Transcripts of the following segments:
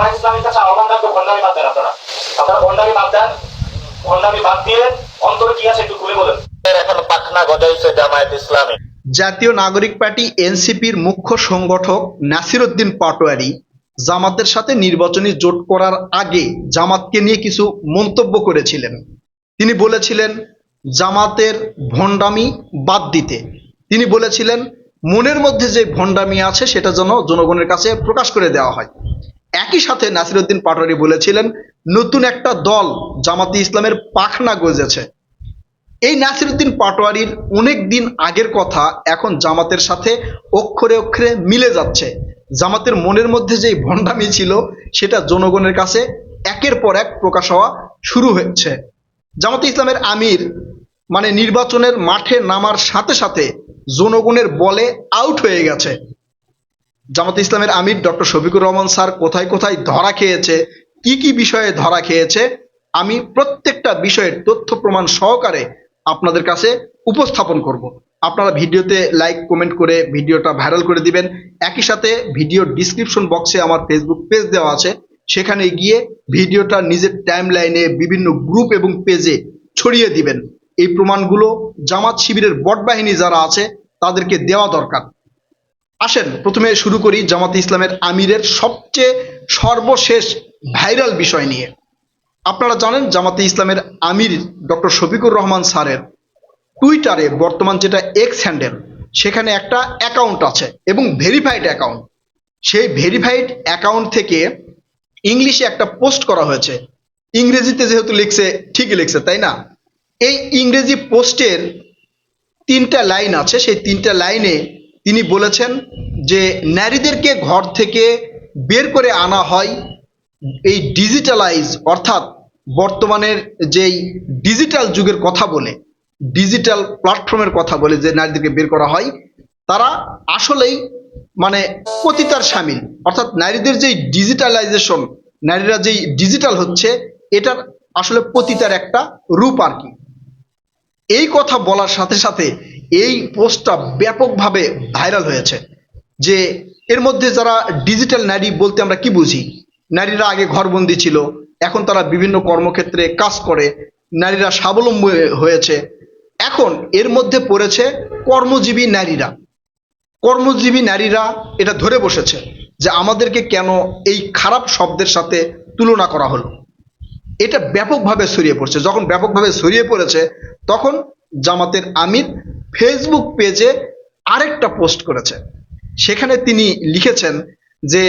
জামায়াত ইসলামীর কাছে আহ্বান রাখবো, ভণ্ডামি বাদ দেন। আপনারা ভণ্ডামি বাদ দেন, ভণ্ডামি বাদ দিয়ে অন্তরে কি আছে একটু খুলে বলেন। এখন পাখনা গজাইছে জামায়াত ইসলামী। জাতীয় নাগরিক পার্টি এনসিপির মুখ্য সংগঠক নাসির উদ্দিন পাটোয়ারি জামাতের সাথে নির্বাচনী জোট করার আগে জামাতকে নিয়ে কিছু মন্তব্য করেছিলেন। তিনি বলেছিলেন জামাতের ভণ্ডামি বাদ দিতে। তিনি বলেছিলেন মনের মধ্যে যে ভণ্ডামি আছে সেটা যেন জনগণের কাছে প্রকাশ করে দেওয়া হয়। একই সাথে নাসির উদ্দিন পাটোয়ারি বলেছিলেন নতুন একটা দল জামাতে ইসলামের পাখনা গজেছে। এই নাসির উদ্দিন পাটোয়ারির অনেক দিন আগের কথা এখন জামাতের সাথে অক্ষরে অক্ষরে মিলে যাচ্ছে। জামাতের মনের মধ্যে যে ভণ্ডামি ছিল সেটা জনগণের কাছে একের পর এক প্রকাশ হওয়া শুরু হচ্ছে। জামাতে ইসলামের আমির মানে নির্বাচনের মাঠে নামার সাথে সাথে জনগণের বলে আউট হয়ে গেছে। জামাতে ইসলামের আমির ডক্টর শফিকুর রহমান স্যার কোথায় কোথায় ধরা খেয়েছে, কি কি বিষয়ে ধরা খেয়েছে, আমি প্রত্যেকটা বিষয়ের তথ্য প্রমাণ সহকারে আপনাদের কাছে উপস্থাপন করব। আপনারা ভিডিওতে লাইক কমেন্ট করে ভিডিওটা ভাইরাল করে দিবেন। একই সাথে ভিডিওর ডিসক্রিপশন বক্সে আমার ফেসবুক পেজ দেওয়া আছে, সেখানে গিয়ে ভিডিওটা নিজের টাইম লাইনে বিভিন্ন গ্রুপ এবং পেজে ছড়িয়ে দিবেন। এই প্রমাণগুলো জামাত শিবিরের বট বাহিনী যারা আছে তাদেরকে দেওয়া দরকার। আসেন প্রথমে শুরু করি জামাতে ইসলামের আমিরের সবচেয়ে সর্বশেষ ভাইরাল বিষয় নিয়ে। আপনারা জানেন জামাতে ইসলামের আমির ডক্টর শফিকুর রহমান স্যারের টুইটারে বর্তমান যেটা এক্স হ্যান্ডেল, সেখানে একটা অ্যাকাউন্ট আছে এবং ভেরিফাইড অ্যাকাউন্ট। সেই ভেরিফাইড অ্যাকাউন্ট থেকে ইংলিশে একটা পোস্ট করা হয়েছে। ইংরেজিতে যেহেতু লিখছে ঠিকই লিখছে, তাই না? এই ইংরেজি পোস্টের 3টা লাইন আছে। সেই 3টা লাইনে তিনি বলেছেন যে নারীদেরকে ঘর থেকে বের করে আনা হয় এই ডিজিটালাইজ অর্থাৎ বর্তমানের যেই ডিজিটাল যুগের কথা বলে, ডিজিটাল প্ল্যাটফর্মের কথা বলে যে নারীদেরকে বের করা হয়, তারা আসলেই মানে পতিতার শামিল। অর্থাৎ নারীদের যেই ডিজিটালাইজেশন, নারীরা যেই ডিজিটাল হচ্ছে, এটার আসলে পতিতার একটা রূপ আর কি। এই কথা বলার সাথে সাথে এই পোস্টটা ব্যাপকভাবে ভাইরাল হয়েছে। যে এর মধ্যে যারা ডিজিটাল নারী বলতে আমরা কি বুঝি? নারীরা আগে ঘরবন্দি ছিল, এখন তারা বিভিন্ন কর্মক্ষেত্রে কাজ করে, নারীরা স্বাবলম্বী হয়েছে। এখন এর মধ্যে পড়েছে কর্মজীবী নারীরা। কর্মজীবী নারীরা এটা ধরে বসেছে যে আমাদেরকে কেন এই খারাপ শব্দের সাথে তুলনা করা হলো। এটা ব্যাপকভাবে ছড়িয়ে পড়ছে। যখন ব্যাপকভাবে ছড়িয়ে পড়েছে তখন জামাতের আমির ফেসবুক পেজে আরেকটা পোস্ট করেছে। সেখানে তিনি লিখেছেন যে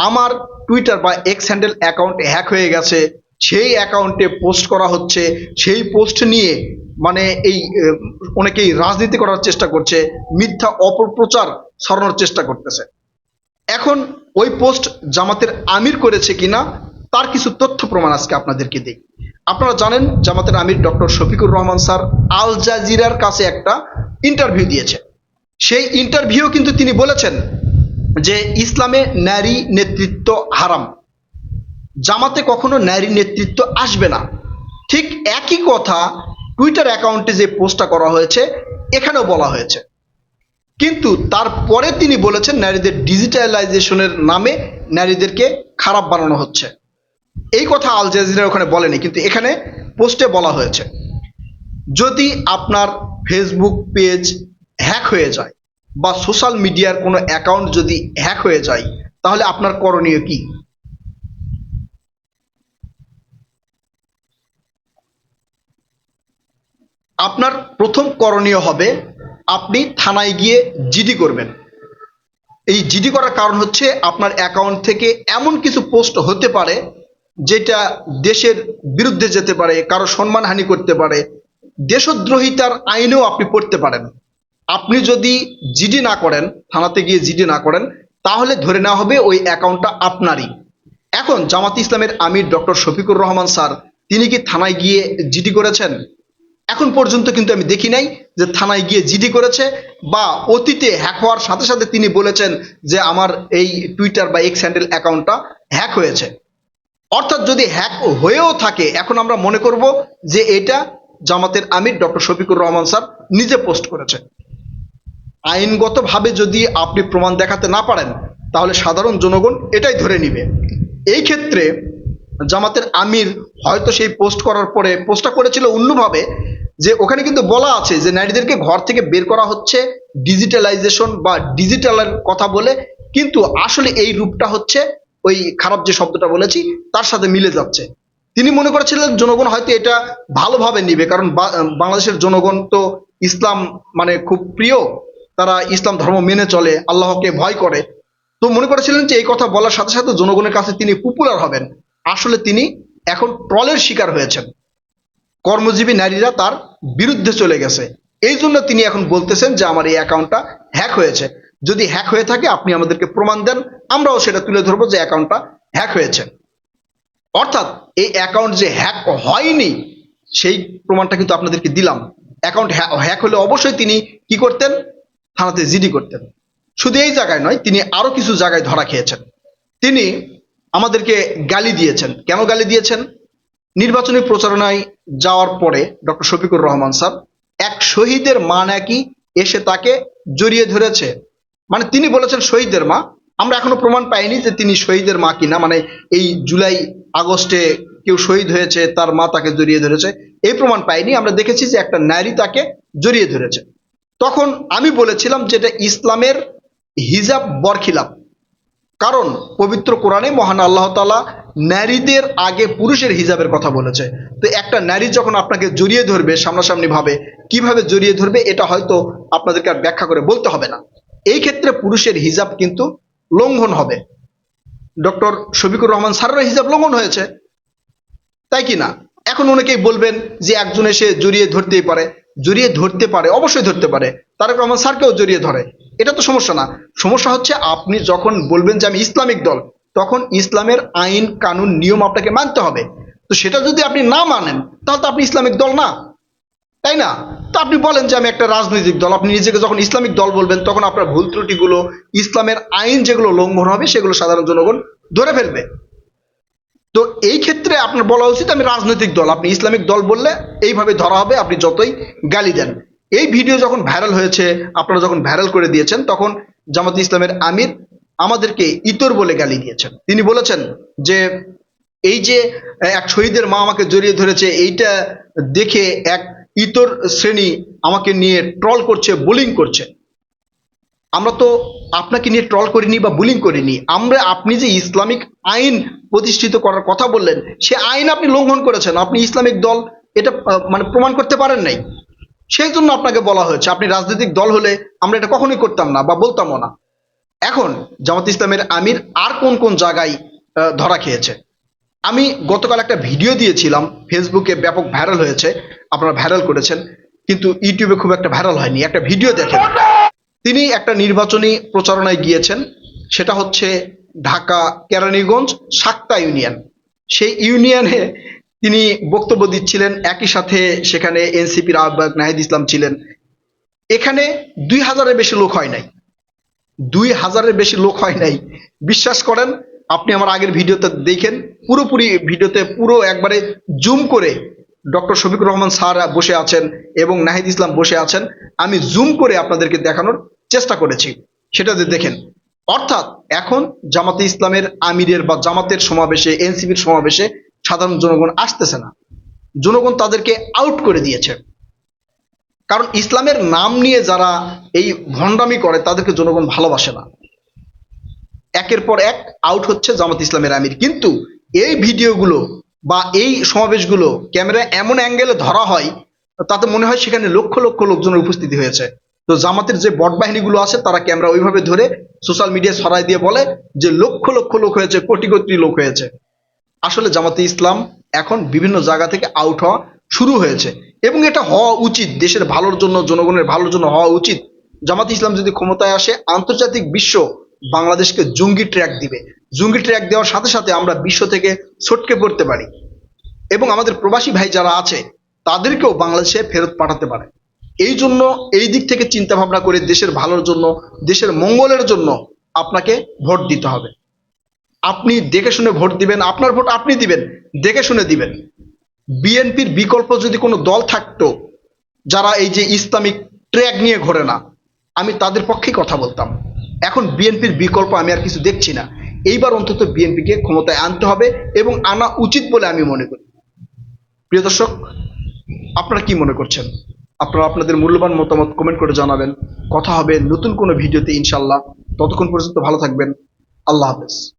আমার টুইটার বা এক্স হ্যান্ডেল অ্যাকাউন্ট হ্যাক হয়ে গেছে, সেই অ্যাকাউন্টে পোস্ট করা হচ্ছে, সেই পোস্ট নিয়ে মানে এই অনেকেই রাজনীতি করার চেষ্টা করছে, মিথ্যা অপপ্রচার ছড়ানোর চেষ্টা করতেছে। এখন ওই পোস্ট জামাতের আমির করেছে কিনা তার কিছু তথ্য প্রমাণ আজকে আপনাদেরকে দিই। আপনারা জানেন জামাতের আমির ডক্টর শফিকুর রহমান স্যার আল জাজিরার কাছে একটা ইন্টারভিউ দিয়েছে। সেই ইন্টারভিউ কিন্তু তিনি বলেছেন যে ইসলামে নারী নেতৃত্ব হারাম, জামাতে কখনো নারী নেতৃত্ব আসবে না। ঠিক একই কথা টুইটার অ্যাকাউন্টে যে পোস্টটা করা হয়েছে এখানেও বলা হয়েছে। কিন্তু তারপরে তিনি বলেছেন নারীদের ডিজিটালাইজেশনের নামে নারীদেরকে খারাপ বানানো হচ্ছে। এই কথা আল জাজিরা ওখানে বলেনি, কিন্তু এখানে পোস্টে বলা হয়েছে। যদি আপনার ফেসবুক পেজ হ্যাক হয়ে যায় বা সোশ্যাল মিডিয়ার কোনো অ্যাকাউন্ট যদি হ্যাক হয়ে যায় তাহলে আপনার করণীয় কি? আপনার প্রথম করণীয় হবে আপনি থানায় গিয়ে জিডি করবেন। এই জিডি করার কারণ হচ্ছে আপনার অ্যাকাউন্ট থেকে এমন কিছু পোস্ট হতে পারে যেটা দেশের বিরুদ্ধে যেতে পারে, কারো সম্মানহানি করতে পারে, দেশদ্রোহিতার আইনেও আপনি পড়তে পারেন। আপনি যদি জিডি না করেন, থানাতে গিয়ে জিডি না করেন, তাহলে ধরে নেওয়া হবে ওই অ্যাকাউন্টটা আপনারই। এখন জামাত ইসলামের আমির ডক্টর শফিকুর রহমান স্যার তিনি কি থানায় গিয়ে জিডি করেছেন? এখন পর্যন্ত কিন্তু আমি দেখি নাই যে থানায় গিয়ে জিডি করেছে, বা অতীতে হ্যাক হওয়ার সাথে সাথে তিনি বলেছেন যে আমার এই টুইটার বা এক্স হ্যান্ডেল অ্যাকাউন্টটা হ্যাক হয়েছে। অর্থাৎ যদি হ্যাক হয়েও থাকে এখন আমরা মনে করব যে এটা জামাতের আমির ডক্টর শফিকুর রহমান স্যার নিজে পোস্ট করেছে। আইনগতভাবে যদি আপনি প্রমাণ দেখাতে না পারেন তাহলে সাধারণ জনগণ এটাই ধরে নিবে এই ক্ষেত্রে জামাতের আমির হয়তো সেই পোস্ট করার পরে পোস্টটা করেছিল অন্যভাবে, যে ওখানে কিন্তু বলা আছে যে নারীদেরকে ঘর থেকে বের করা হচ্ছে ডিজিটালাইজেশন বা ডিজিটালের কথা বলে, কিন্তু আসলে এই রূপটা হচ্ছে ওই খারাপ যে শব্দটা বলেছি তার সাথে মিলে যাচ্ছে। তিনি মনে করেছিলেন জনগণ হয়তো এটা ভালোভাবে নিবে, কারণ বাংলাদেশের জনগণ তো ইসলাম মানে খুব প্রিয়, তারা ইসলাম ধর্ম মেনে চলে, আল্লাহকে ভয় করে। তো মনে করেছিলেন যে এই কথা বলার সাথে সাথে জনগণের কাছে তিনি পপুলার হবেন। আসলে তিনি এখন ট্রলের শিকার হয়েছেন, কর্মজীবী নারীরা তার বিরুদ্ধে চলে গেছে। এই জন্য তিনি এখন বলতেছেন যে আমার এই অ্যাকাউন্টটা হ্যাক হয়েছে। যদি হ্যাক হয়ে থাকে আপনি আমাদেরকে প্রমাণ দেন, আমরাও সেটা তুলে ধরবো যে অ্যাকাউন্টটা হ্যাক হয়েছে। অর্থাৎ এই অ্যাকাউন্ট যে হ্যাক হয়নি সেই প্রমাণটা কিন্তু আপনাদেরকে দিলাম। অ্যাকাউন্ট হ্যাক হলে অবশ্যই তিনি কি করতেন, থানাতে জিডি করতেন। শুধু এই জায়গায় নয়, তিনি আরো কিছু জায়গায় ধরা খেয়েছেন। তিনি আমাদেরকে গালি দিয়েছেন। কেন গালি দিয়েছেন? নির্বাচনী প্রচারণায় যাওয়ার পরে ডক্টর শফিকুর রহমান স্যার এক শহীদের মা নাকি এসে তাকে জড়িয়ে ধরেছে। মানে তিনি বলেছেন শহীদের মা, আমরা এখনো প্রমাণ পাইনি যে তিনি শহীদের মা কিনা, মানে এই জুলাই আগস্টে কেউ শহীদ হয়েছে তার মা তাকে জড়িয়ে ধরেছে এই প্রমাণ পাইনি। আমরা দেখেছি যে একটা নারী তাকে জড়িয়ে ধরেছে। তখন আমি বলেছিলাম যে এটা ইসলামের হিজাব বরখিলাপ, কারণ পবিত্র কোরআনে মহান আল্লাহ তাআলা নারীদের আগে পুরুষের হিজাবের কথা বলেছে। তো একটা নারী যখন আপনাকে জড়িয়ে ধরবে সামনাসামনি ভাবে, কিভাবে জড়িয়ে ধরবে এটা হয়তো আপনাদেরকে আর ব্যাখ্যা করে বলতে হবে না। এই ক্ষেত্রে পুরুষের হিজাব কিন্তু লঙ্ঘন হবে। ডক্টর শফিকুর রহমান স্যারের হিজাব লঙ্ঘন হয়েছে, তাই কি না? এখন অনেকেই বলবেন যে একজন এসে জড়িয়ে ধরতেই পারে, জড়িয়ে ধরতে পারে, অবশ্যই ধরতে পারে, তারেক রহমান স্যারকেও জড়িয়ে ধরে, এটা তো সমস্যা না। সমস্যা হচ্ছে আপনি যখন বলবেন যে আমি ইসলামিক দল, তখন ইসলামের আইন কানুন নিয়ম আপনাকে মানতে হবে। তো সেটা যদি আপনি না মানেন তাহলে তো আপনি ইসলামিক দল না, তাই না? তো আপনি বলেন যে আমি একটা রাজনৈতিক দল, আপনি নিজেকে যখন ইসলামিক দল বলবেন তখন আপনার ভুল ত্রুটিগুলো, ইসলামের আইন যেগুলো লঙ্ঘন হবে সেগুলো সাধারণ জনগণ ধরে ফেলবে। তো এই ক্ষেত্রে আপনার বলা উচিত আমি রাজনৈতিক দল, আপনি ইসলামিক দল বললে এইভাবে ধরা হবে, আপনি যতই গালি দেন। এই ভিডিও যখন ভাইরাল হয়েছে, আপনারা যখন ভাইরাল করে দিয়েছেন, তখন জামাত ইসলামের আমির আমাদেরকে ইতর বলে গালি দিয়েছেন। তিনি বলেছেন যে এই যে এক শহীদের মা আমাকে জড়িয়ে ধরেছে, এইটা দেখে এক ইতর শ্রেণী আমাকে নিয়ে ট্রল করছে, বুলিং করছে। আমরা তো আপনাকে নিয়ে ট্রল করিনি বা বুলিং করিনি, আমরা আপনি যে ইসলামিক আইন প্রতিষ্ঠিত করার কথা বললেন সে আইন আপনি লঙ্ঘন করেছেন, আপনি ইসলামিক দল এটা মানে প্রমাণ করতে পারেন নাই, সেই জন্য আপনাকে বলা হয়েছে। আপনি রাজনৈতিক দল হলে আমরা এটা কখনোই করতাম না বা বলতামও না। এখন জামাত ইসলামের আমির আর কোন কোন জায়গায় ধরা খেয়েছে, আমি গতকাল একটা ভিডিও দিয়েছিলাম, ফেসবুকে ব্যাপক ভাইরাল হয়েছে, আপনারা ভাইরাল করেছেন, কিন্তু ইউটিউবে খুব একটা ভাইরাল হয়নি। একটা ভিডিও দেখেন, তিনি একটা নির্বাচনী প্রচারণায় গিয়েছেন, সেটা হচ্ছে ঢাকা কেরানীগঞ্জ সাক্তা ইউনিয়ন। সেই ইউনিয়নে তিনি বক্তব্য দিচ্ছিলেন, একই সাথে সেখানে এনসিপির আহ্বায়ক নাহিদ ইসলাম ছিলেন। এখানে 2000-এর বেশি লোক হয় নাই, 2000-এর বেশি লোক হয় নাই। বিশ্বাস করেন, আপনি আমার আগের ভিডিওতে দেখেন, পুরোপুরি ভিডিওতে পুরো একবারে জুম করে ডক্টর শফিকুর রহমান স্যার বসে আছেন এবং নাহিদ ইসলাম বসে আছেন, আমি জুম করে আপনাদেরকে দেখানোর চেষ্টা করেছি, সেটাতে দেখেন। অর্থাৎ এখন জামাতে ইসলামের আমিরের বা জামাতের সমাবেশে, এনসিপির সমাবেশে সাধারণ জনগণ আসতেছে না, জনগণ তাদেরকে আউট করে দিয়েছে। কারণ ইসলামের নাম নিয়ে যারা এই ভণ্ডামি করে তাদেরকে জনগণ ভালোবাসে না। একের পর এক আউট হচ্ছে জামাত ইসলামের আমির। কিন্তু এই ভিডিওগুলো বা এই সমাবেশগুলো ক্যামেরা এমন অ্যাঙ্গেলে ধরা হয়, তাতে মনে হয় সেখানে লক্ষ লক্ষ লোকজনের উপস্থিতি হয়েছে। তো জামাতের যে বট বাহিনীগুলো আছে তারা ক্যামেরা ওইভাবে ধরে সোশ্যাল মিডিয়ায় ছড়াই দিয়ে বলে যে লক্ষ লক্ষ লোক হয়েছে, কোটি কোটি লোক হয়েছে। আসলে জামাতে ইসলাম এখন বিভিন্ন জায়গা থেকে আউট হওয়া শুরু হয়েছে এবং এটা হওয়া উচিত, দেশের ভালোর জন্য, জনগণের ভালোর জন্য হওয়া উচিত। জামাতে ইসলাম যদি ক্ষমতায় আসে, আন্তর্জাতিক বিশ্ব বাংলাদেশকে জঙ্গি ট্র্যাক দিবে। জঙ্গি ট্র্যাক দেওয়ার সাথে সাথে আমরা বিশ্ব থেকে ছটকে পড়তে পারি এবং আমাদের প্রবাসী ভাই যারা আছে তাদেরকেও বাংলাদেশে ফেরত পাঠাতে পারে। এই জন্য এই দিক থেকে চিন্তা ভাবনা করে দেশের ভালোর জন্য, দেশের মঙ্গলের জন্য আপনাকে ভোট দিতে হবে। আপনি দেখে শুনে ভোট দিবেন, আপনার ভোট আপনি দিবেন, দেখে শুনে দিবেন। বিএনপির বিকল্প যদি কোনো দল থাকতো যারা এই যে ইসলামিক ট্র্যাক নিয়ে ঘোরে না, আমি তাদের পক্ষেই কথা বলতাম। এখন বিএনপির বিকল্প আমি আর কিছু দেখছি না। এইবার অন্তত বিএনপিকে ক্ষমতায় আনতে হবে এবং আনা উচিত বলে আমি মনে করি। প্রিয় দর্শক, আপনারা কি মনে করছেন? আপনারা আপনাদের মূল্যবান মতামত কমেন্ট করে জানাবেন। কথা হবে নতুন কোনো ভিডিওতে ইনশাল্লাহ। ততক্ষণ পর্যন্ত ভালো থাকবেন। আল্লাহ হাফেজ।